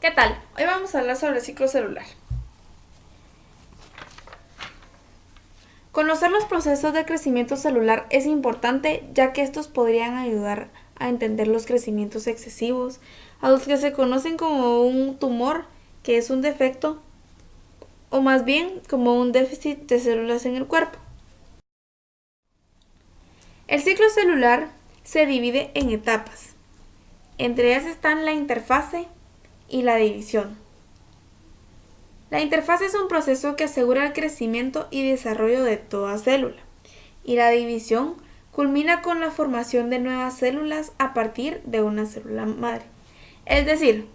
¿Qué tal? Hoy vamos a hablar sobre el ciclo celular. Conocer los procesos de crecimiento celular es importante, ya que estos podrían ayudar a entender los crecimientos excesivos, a los que se conocen como un tumor, que es un defecto, o más bien como un déficit de células en el cuerpo. El ciclo celular se divide en etapas. Entre ellas están la interfase y la división. La interfase es un proceso que asegura el crecimiento y desarrollo de toda célula, y la división culmina con la formación de nuevas células a partir de una célula madre. Es decir,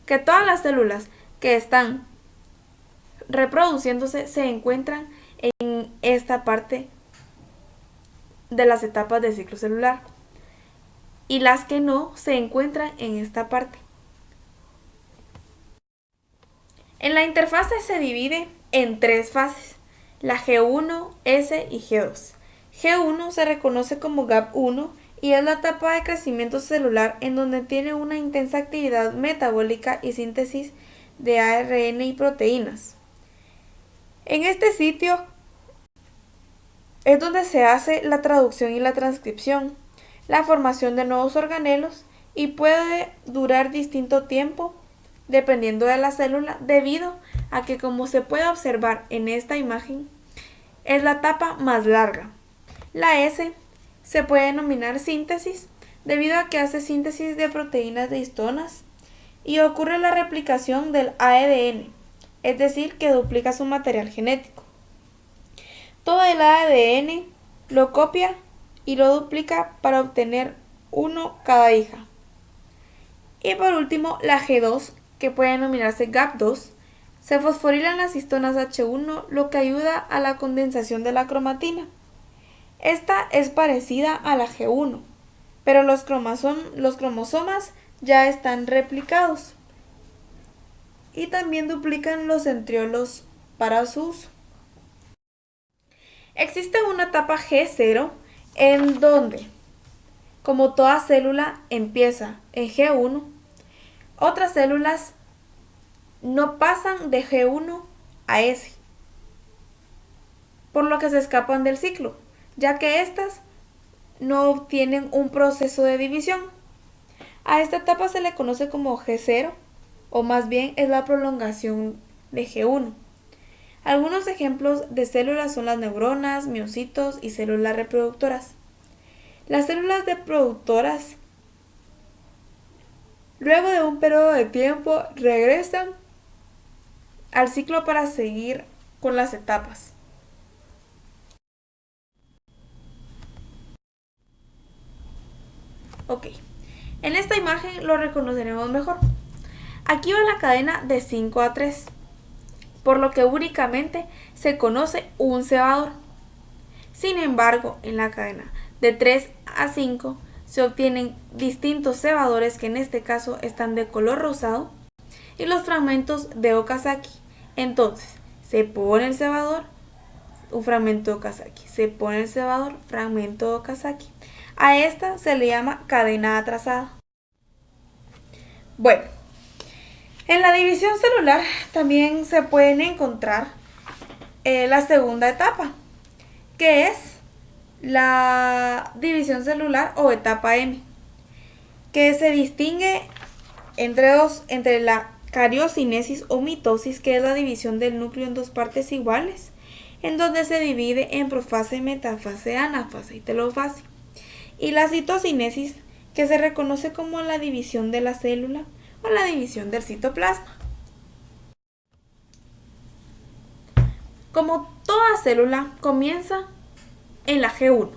que todas las células que están reproduciéndose se encuentran en esta parte de las etapas del ciclo celular, y las que no se encuentran en esta parte. En la interfase se divide en tres fases, la G1, S y G2. G1 se reconoce como GAP1 y es la etapa de crecimiento celular en donde tiene una intensa actividad metabólica y síntesis de ARN y proteínas. En este sitio es donde se hace la traducción y la transcripción, la formación de nuevos organelos, y puede durar distinto tiempo dependiendo de la célula, debido a que, como se puede observar en esta imagen, es la etapa más larga. La S se puede denominar síntesis debido a que hace síntesis de proteínas de histonas y ocurre la replicación del ADN, es decir, que duplica su material genético. Todo el ADN lo copia y lo duplica para obtener uno cada hija. Y por último, la G2, que puede denominarse GAP2, se fosforilan las histonas H1, lo que ayuda a la condensación de la cromatina. Esta es parecida a la G1, pero los cromosomas ya están replicados y también duplican los centriolos para su uso. Existe una etapa G0 en donde, como toda célula empieza en G1, otras células no pasan de G1 a S, por lo que se escapan del ciclo, ya que éstas no obtienen un proceso de división. A esta etapa se le conoce como G0, o más bien es la prolongación de G1. Algunos ejemplos de células son las neuronas, miocitos y células reproductoras. Las células reproductoras, luego de un periodo de tiempo, regresan al ciclo para seguir con las etapas. Ok, en esta imagen lo reconoceremos mejor. Aquí va la cadena de 5 a 3, por lo que únicamente se conoce un cebador. Sin embargo, en la cadena de 3 a 5 se obtienen distintos cebadores que en este caso están de color rosado y los fragmentos de Okazaki. Entonces, se pone el cebador, un fragmento de Okazaki, se pone el cebador, fragmento de Okazaki. A esta se le llama cadena atrasada. Bueno, en la división celular también se pueden encontrar la segunda etapa, que es la división celular o etapa M, que se distingue entre la cariocinesis o mitosis, que es la división del núcleo en dos partes iguales, en donde se divide en profase, metafase, anafase y telofase, y la citocinesis, que se reconoce como la división de la célula o la división del citoplasma. Como toda célula comienza en la G1.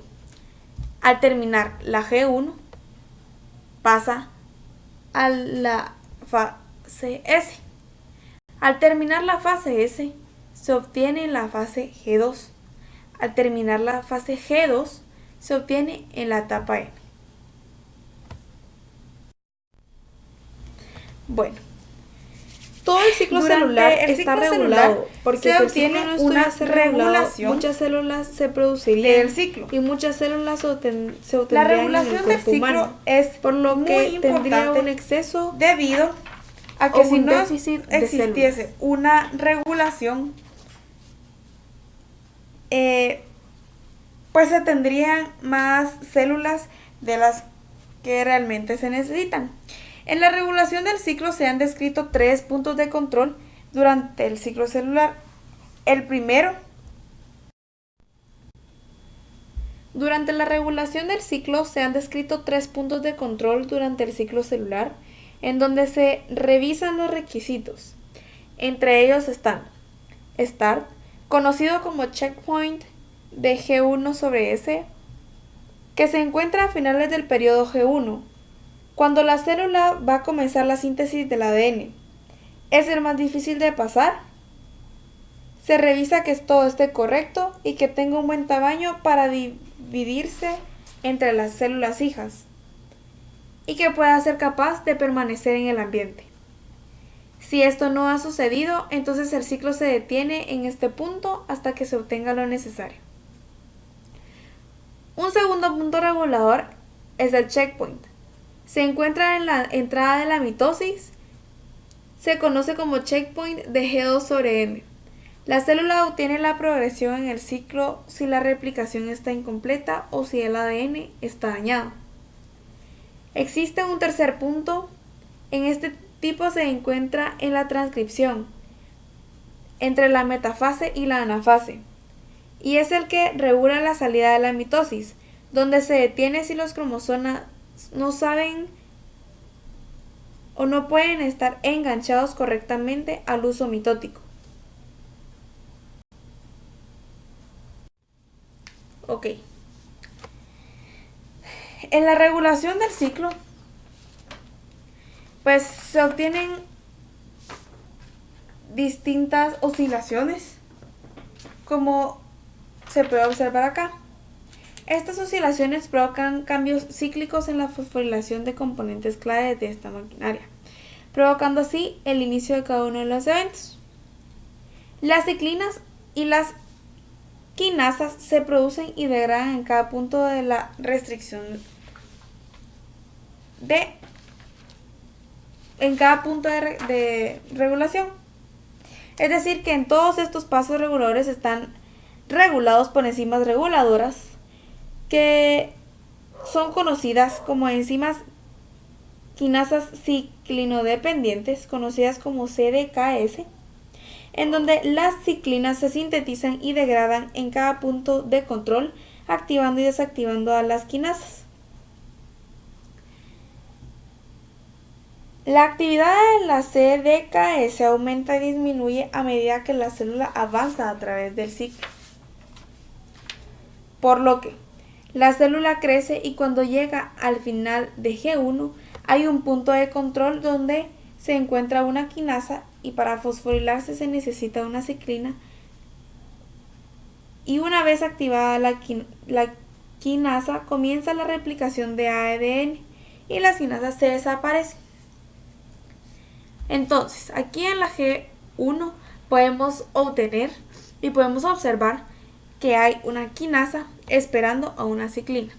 Al terminar la G1 pasa a la fase S. Al terminar la fase S se obtiene la fase G2. Al terminar la fase G2 se obtiene en la etapa M. Bueno, todo el ciclo celular está regulado porque se obtiene una regulación. Muchas células se producirían del ciclo y muchas células se obtendrían La regulación en el del cuerpo ciclo humano, es por lo muy que tendría importante un exceso debido a que o si un no déficit de existiese una regulación, pues se tendrían más células de las que realmente se necesitan. En la regulación del ciclo se han descrito 3 puntos de control durante el ciclo celular. El primero, durante la regulación del ciclo se han descrito 3 puntos de control durante el ciclo celular, en donde se revisan los requisitos. Entre ellos están Start, conocido como checkpoint de G1/S, que se encuentra a finales del periodo G1, cuando la célula va a comenzar la síntesis del ADN. Es el más difícil de pasar. Se revisa que todo esté correcto y que tenga un buen tamaño para dividirse entre las células hijas y que pueda ser capaz de permanecer en el ambiente. Si esto no ha sucedido, entonces el ciclo se detiene en este punto hasta que se obtenga lo necesario. Un segundo punto regulador es el checkpoint. Se encuentra en la entrada de la mitosis. Se conoce como checkpoint de G2/M. La célula obtiene la progresión en el ciclo si la replicación está incompleta o si el ADN está dañado. Existe un tercer punto. En este tipo se encuentra en la transcripción, entre la metafase y la anafase, y es el que regula la salida de la mitosis, donde se detiene si los cromosomas no saben o no pueden estar enganchados correctamente al uso mitótico. Ok. En la regulación del ciclo, pues se obtienen distintas oscilaciones, como se puede observar acá. Estas oscilaciones provocan cambios cíclicos en la fosforilación de componentes clave de esta maquinaria, provocando así el inicio de cada uno de los eventos. Las ciclinas y las quinasas se producen y degradan en cada punto de la restricción en cada punto de regulación. Es decir, que en todos estos pasos reguladores están regulados por enzimas reguladoras que son conocidas como enzimas quinasas ciclinodependientes, conocidas como CDKS, en donde las ciclinas se sintetizan y degradan en cada punto de control, activando y desactivando a las quinasas. La actividad de la CDKS aumenta y disminuye a medida que la célula avanza a través del ciclo, por lo que la célula crece y cuando llega al final de G1 hay un punto de control donde se encuentra una quinasa y para fosforilarse se necesita una ciclina, y una vez activada la quinasa comienza la replicación de ADN y las quinasas se desaparecen. Entonces, aquí en la G1 podemos obtener y podemos observar que hay una quinasa esperando a una ciclina.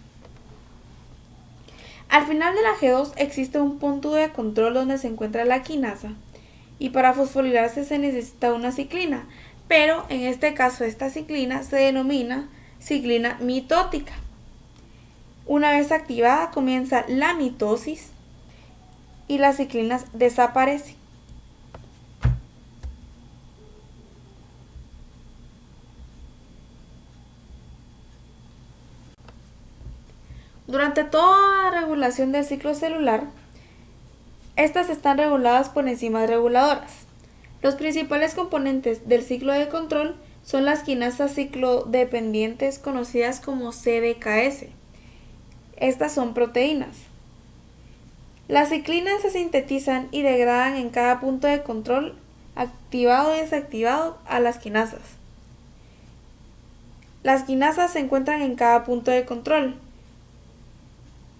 Al final de la G2 existe un punto de control donde se encuentra la quinasa y para fosforilarse se necesita una ciclina, pero en este caso esta ciclina se denomina ciclina mitótica. Una vez activada comienza la mitosis y las ciclinas desaparecen. Durante toda la regulación del ciclo celular, estas están reguladas por enzimas reguladoras. Los principales componentes del ciclo de control son las quinasas ciclodependientes conocidas como CDKS. Estas son proteínas. Las ciclinas se sintetizan y degradan en cada punto de control, activado y desactivado a las quinasas. Las quinasas se encuentran en cada punto de control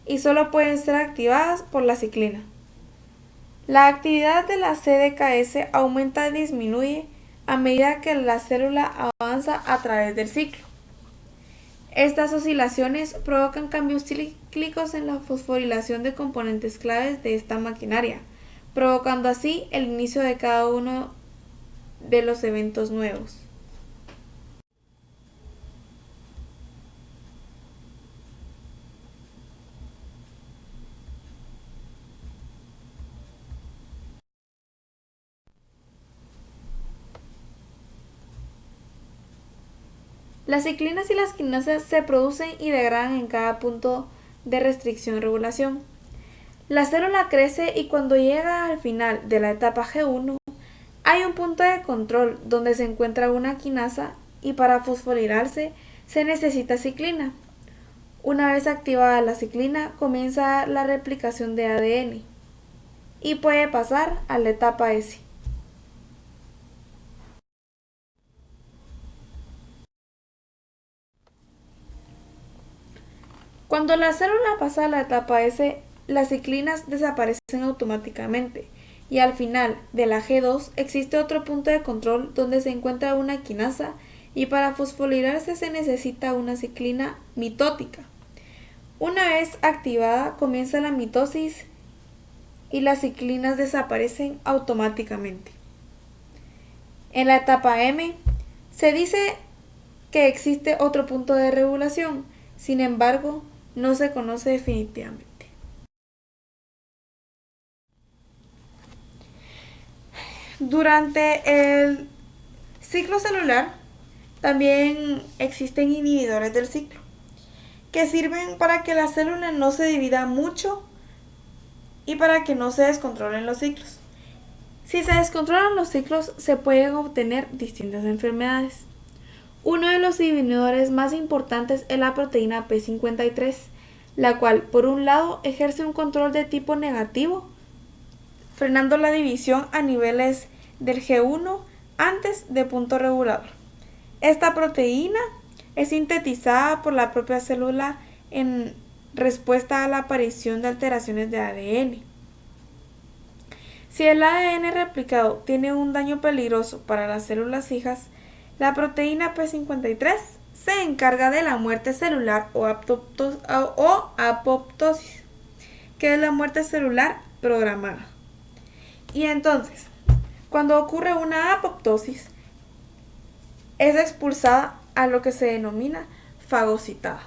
y solo pueden ser activadas por la ciclina. La actividad de la CDKS aumenta y disminuye a medida que la célula avanza a través del ciclo. Estas oscilaciones provocan cambios cíclicos en la fosforilación de componentes claves de esta maquinaria, provocando así el inicio de cada uno de los eventos nuevos. Las ciclinas y las quinasas se producen y degradan en cada punto de restricción-regulación. La célula crece y cuando llega al final de la etapa G1, hay un punto de control donde se encuentra una quinasa y para fosforilarse se necesita ciclina. Una vez activada la ciclina, comienza la replicación de ADN y puede pasar a la etapa S. Cuando la célula pasa a la etapa S, las ciclinas desaparecen automáticamente y al final de la G2 existe otro punto de control donde se encuentra una quinasa y para fosforilarse se necesita una ciclina mitótica. Una vez activada comienza la mitosis y las ciclinas desaparecen automáticamente. En la etapa M se dice que existe otro punto de regulación, sin embargo, no se conoce definitivamente. Durante el ciclo celular también existen inhibidores del ciclo, que sirven para que la célula no se divida mucho y para que no se descontrolen los ciclos. Si se descontrolan los ciclos, se pueden obtener distintas enfermedades. Uno de los inhibidores más importantes es la proteína P53, la cual, por un lado, ejerce un control de tipo negativo, frenando la división a niveles del G1 antes de punto regulador. Esta proteína es sintetizada por la propia célula en respuesta a la aparición de alteraciones de ADN. Si el ADN replicado tiene un daño peligroso para las células hijas, la proteína P53 se encarga de la muerte celular o apoptosis, que es la muerte celular programada. Y entonces, cuando ocurre una apoptosis, es expulsada a lo que se denomina fagocitada.